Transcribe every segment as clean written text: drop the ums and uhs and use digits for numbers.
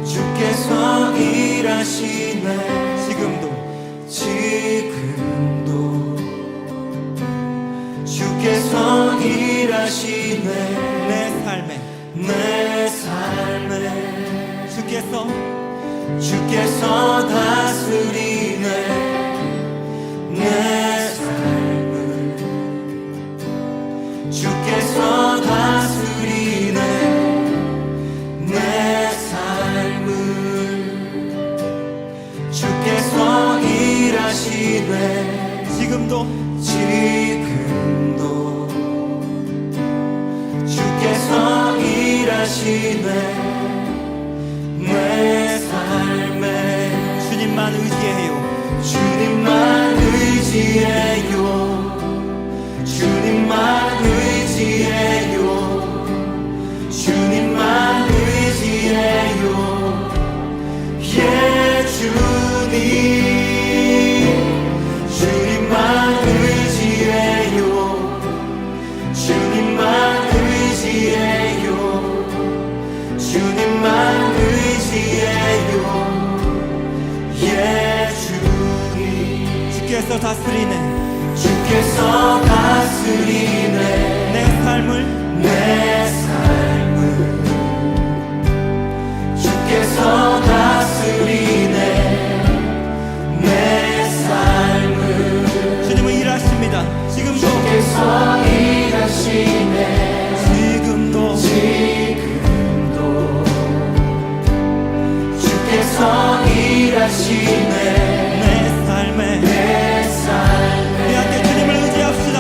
주께서 일하시네. 지금도 주께서 일하시네. 내 삶에 주께서 다스리네. 내 삶을 주께서 다스리네. 내 삶을 주께서 일하시네. 지금도 주께서 일하시네. 내 삶에 주님만 의지해요. 주님만 의지해요. 주님만 의지해요. 주님만 의지해요. 예, 주님. 주님만 의지해요. 주님만 의지해요. 주님만 의지해요. 예, 주님. 주께서 다스리네. 주께서 다스리네. 내 삶을 주께서 다스리네. 내 삶을 주님은 일하십니다. 지금도 주께서 일하시네. 지금도 주께서 일하시네. 내 삶에 내 삶에 우리 함께 주님을 의지합시다.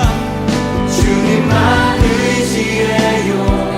주님만 의지해요.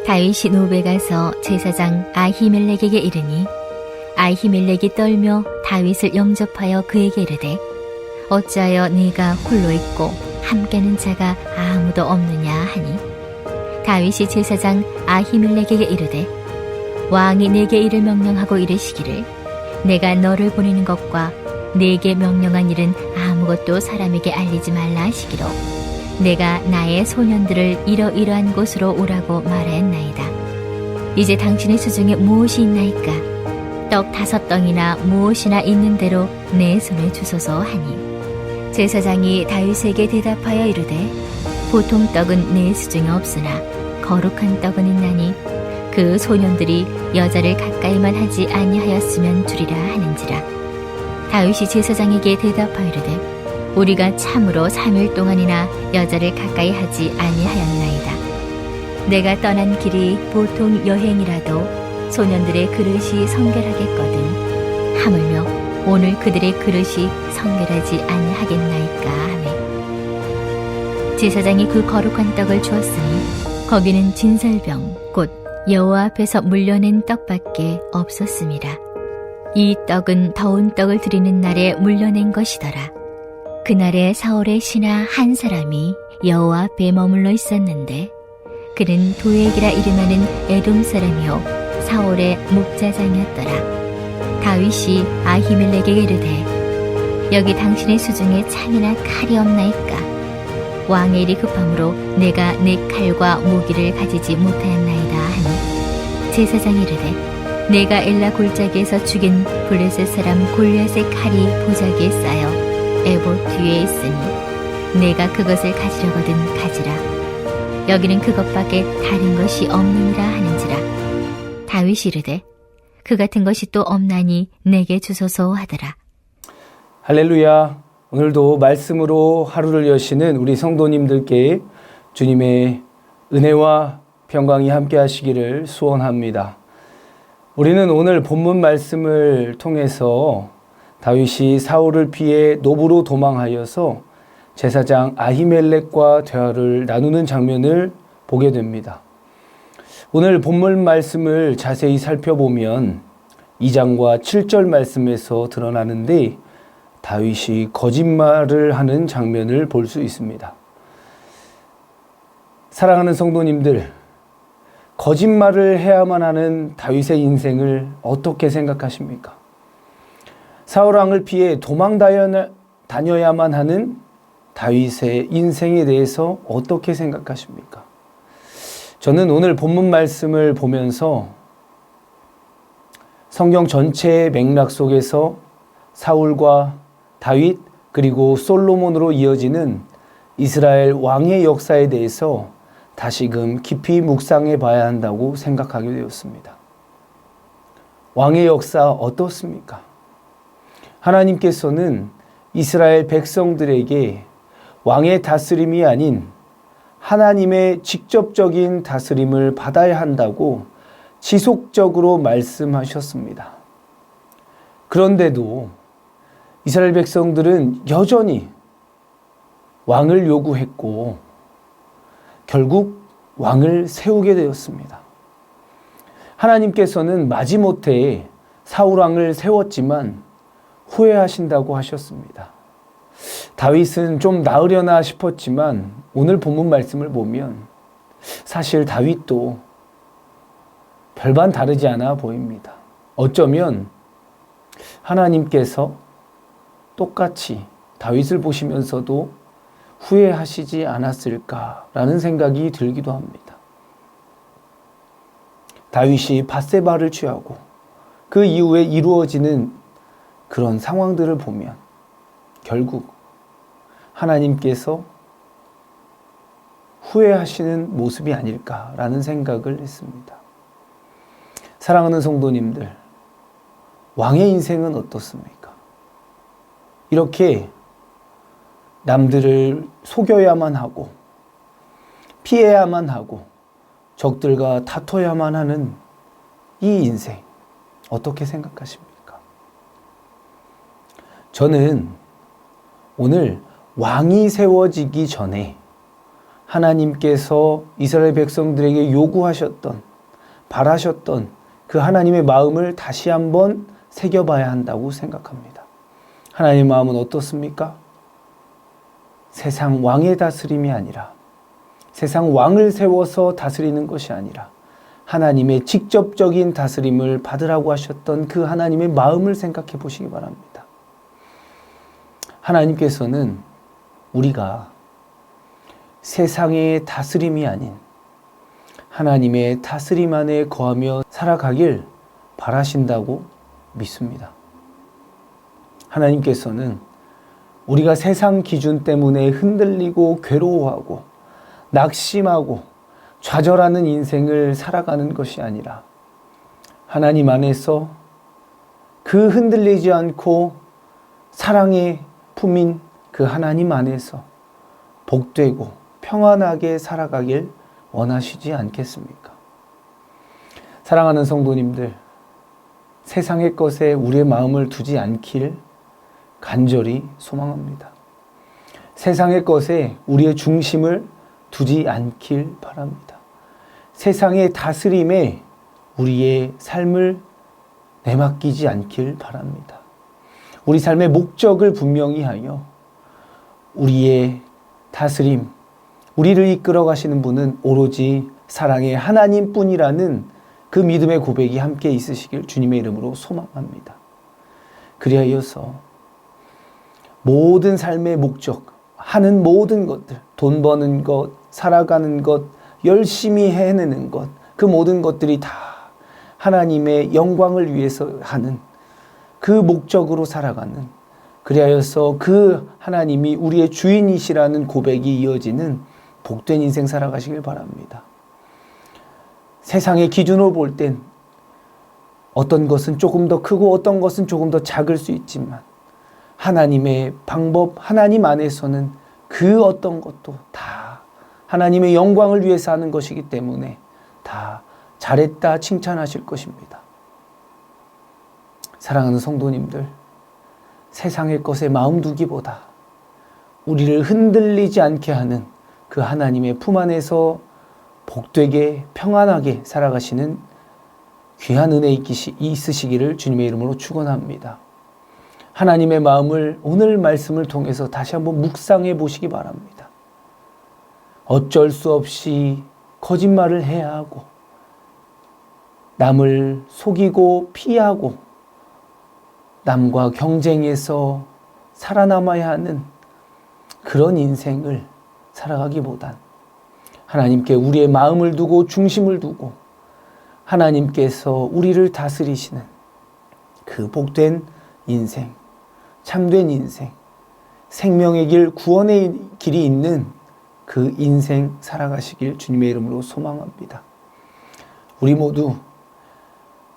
다윗이 노베 가서 제사장 아히멜렉에게 이르니 아히멜렉이 떨며 다윗을 영접하여 그에게 이르되 어찌하여 네가 홀로 있고 함께하는 자가 아무도 없느냐 하니 다윗이 제사장 아히멜렉에게 이르되 왕이 내게 이를 명령하고 이르시기를 내가 너를 보내는 것과 내게 명령한 일은 아무것도 사람에게 알리지 말라 하시기로 내가 나의 소년들을 이러이러한 곳으로 오라고 말하였나이다. 이제 당신의 수중에 무엇이 있나이까? 떡 5덩이나 무엇이나 있는 대로 내 손에 주소서 하니 제사장이 다윗에게 대답하여 이르되 보통 떡은 내 수중에 없으나 거룩한 떡은 있나니 그 소년들이 여자를 가까이만 하지 아니하였으면 주리라 하는지라. 다윗이 제사장에게 대답하여 이르되 우리가 참으로 3일 동안이나 여자를 가까이 하지 아니하였나이다. 내가 떠난 길이 보통 여행이라도 소년들의 그릇이 성결하겠거든 하물며 오늘 그들의 그릇이 성결하지 아니하겠나이까 하매 제사장이 그 거룩한 떡을 주었으니 거기는 진설병 곧 여호와 앞에서 물려낸 떡밖에 없었습니다. 이 떡은 더운 떡을 드리는 날에 물려낸 것이더라. 그날에 사울의 신하 한 사람이 여호와 앞에 머물러 있었는데 그는 도액이라 이름하는 에돔 사람이요 사울의 목자장이었더라. 다윗이 아히멜렉에게 이르되 여기 당신의 수중에 창이나 칼이 없나이까? 왕의 일이 급함으로 내가 내 칼과 무기를 가지지 못하였나이다 하니 제사장이 이르되 내가 엘라 골짜기에서 죽인 블레셋 사람 골리앗의 칼이 보자기에 쌓여 에봇 뒤에 있으니 내가 그것을 가지려거든 가지라. 여기는 그것밖에 다른 것이 없느니라 하는지라. 다윗이 이르되 그 같은 것이 또 없나니 내게 주소서 하더라. 할렐루야. 오늘도 말씀으로 하루를 여시는 우리 성도님들께 주님의 은혜와 평강이 함께 하시기를 소원합니다. 우리는 오늘 본문 말씀을 통해서 다윗이 사울을 피해 노브로 도망하여서 제사장 아히멜렉과 대화를 나누는 장면을 보게 됩니다. 오늘 본문 말씀을 자세히 살펴보면 2장과 7절 말씀에서 드러나는데 다윗이 거짓말을 하는 장면을 볼 수 있습니다. 사랑하는 성도님들, 거짓말을 해야만 하는 다윗의 인생을 어떻게 생각하십니까? 사울왕을 피해 도망 다녀야만 하는 다윗의 인생에 대해서 어떻게 생각하십니까? 저는 오늘 본문 말씀을 보면서 성경 전체의 맥락 속에서 사울과 다윗 그리고 솔로몬으로 이어지는 이스라엘 왕의 역사에 대해서 다시금 깊이 묵상해 봐야 한다고 생각하게 되었습니다. 왕의 역사 어떻습니까? 하나님께서는 이스라엘 백성들에게 왕의 다스림이 아닌 하나님의 직접적인 다스림을 받아야 한다고 지속적으로 말씀하셨습니다. 그런데도 이스라엘 백성들은 여전히 왕을 요구했고 결국 왕을 세우게 되었습니다. 하나님께서는 마지못해 사울왕을 세웠지만 후회하신다고 하셨습니다. 다윗은 좀 나으려나 싶었지만 오늘 본문 말씀을 보면 사실 다윗도 별반 다르지 않아 보입니다. 어쩌면 하나님께서 똑같이 다윗을 보시면서도 후회하시지 않았을까라는 생각이 들기도 합니다. 다윗이 밧세바를 취하고 그 이후에 이루어지는 그런 상황들을 보면 결국 하나님께서 후회하시는 모습이 아닐까라는 생각을 했습니다. 사랑하는 성도님들, 왕의 인생은 어떻습니까? 이렇게 남들을 속여야만 하고 피해야만 하고 적들과 다퉈야만 하는 이 인생 어떻게 생각하십니까? 저는 오늘 왕이 세워지기 전에 하나님께서 이스라엘 백성들에게 요구하셨던, 바라셨던 그 하나님의 마음을 다시 한번 새겨봐야 한다고 생각합니다. 하나님의 마음은 어떻습니까? 세상 왕의 다스림이 아니라, 세상 왕을 세워서 다스리는 것이 아니라 하나님의 직접적인 다스림을 받으라고 하셨던 그 하나님의 마음을 생각해 보시기 바랍니다. 하나님께서는 우리가 세상의 다스림이 아닌 하나님의 다스림 안에 거하며 살아가길 바라신다고 믿습니다. 하나님께서는 우리가 세상 기준 때문에 흔들리고 괴로워하고 낙심하고 좌절하는 인생을 살아가는 것이 아니라 하나님 안에서 그 흔들리지 않고 사랑의 품인 그 하나님 안에서 복되고 평안하게 살아가길 원하시지 않겠습니까? 사랑하는 성도님들, 세상의 것에 우리의 마음을 두지 않길 간절히 소망합니다. 세상의 것에 우리의 중심을 두지 않길 바랍니다. 세상의 다스림에 우리의 삶을 내맡기지 않길 바랍니다. 우리 삶의 목적을 분명히 하여 우리의 다스림, 우리를 이끌어 가시는 분은 오로지 사랑의 하나님뿐이라는 그 믿음의 고백이 함께 있으시길 주님의 이름으로 소망합니다. 그리하여서 모든 삶의 목적, 하는 모든 것들, 돈 버는 것, 살아가는 것, 열심히 해내는 것, 그 모든 것들이 다 하나님의 영광을 위해서 하는 그 목적으로 살아가는, 그리하여서 그 하나님이 우리의 주인이시라는 고백이 이어지는 복된 인생 살아가시길 바랍니다. 세상의 기준으로 볼 땐 어떤 것은 조금 더 크고 어떤 것은 조금 더 작을 수 있지만 하나님의 방법, 하나님 안에서는 그 어떤 것도 다 하나님의 영광을 위해서 하는 것이기 때문에 다 잘했다 칭찬하실 것입니다. 사랑하는 성도님들, 세상의 것에 마음 두기보다 우리를 흔들리지 않게 하는 그 하나님의 품 안에서 복되게 평안하게 살아가시는 귀한 은혜 있으시기를 주님의 이름으로 축원합니다. 하나님의 마음을 오늘 말씀을 통해서 다시 한번 묵상해 보시기 바랍니다. 어쩔 수 없이 거짓말을 해야 하고 남을 속이고 피하고 남과 경쟁해서 살아남아야 하는 그런 인생을 살아가기보단 하나님께 우리의 마음을 두고 중심을 두고 하나님께서 우리를 다스리시는 그 복된 인생, 참된 인생, 생명의 길, 구원의 길이 있는 그 인생 살아가시길 주님의 이름으로 소망합니다. 우리 모두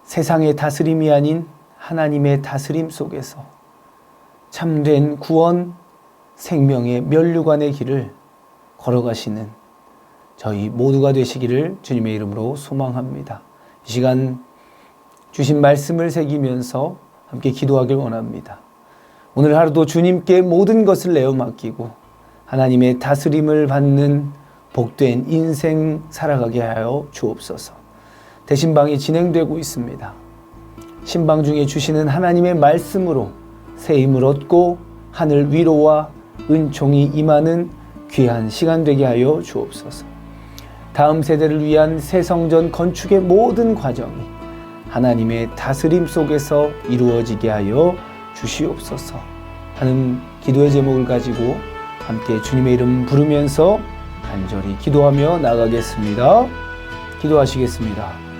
세상의 다스림이 아닌 하나님의 다스림 속에서 참된 구원, 생명의 면류관의 길을 걸어가시는 저희 모두가 되시기를 주님의 이름으로 소망합니다. 이 시간 주신 말씀을 새기면서 함께 기도하길 원합니다. 오늘 하루도 주님께 모든 것을 내어 맡기고 하나님의 다스림을 받는 복된 인생 살아가게 하여 주옵소서. 대신방이 진행되고 있습니다. 신방 중에 주시는 하나님의 말씀으로 새 힘을 얻고 하늘 위로와 은총이 임하는 귀한 시간 되게 하여 주옵소서. 다음 세대를 위한 새 성전 건축의 모든 과정이 하나님의 다스림 속에서 이루어지게 하여 주시옵소서 하는 기도의 제목을 가지고 함께 주님의 이름 부르면서 간절히 기도하며 나가겠습니다. 기도하시겠습니다.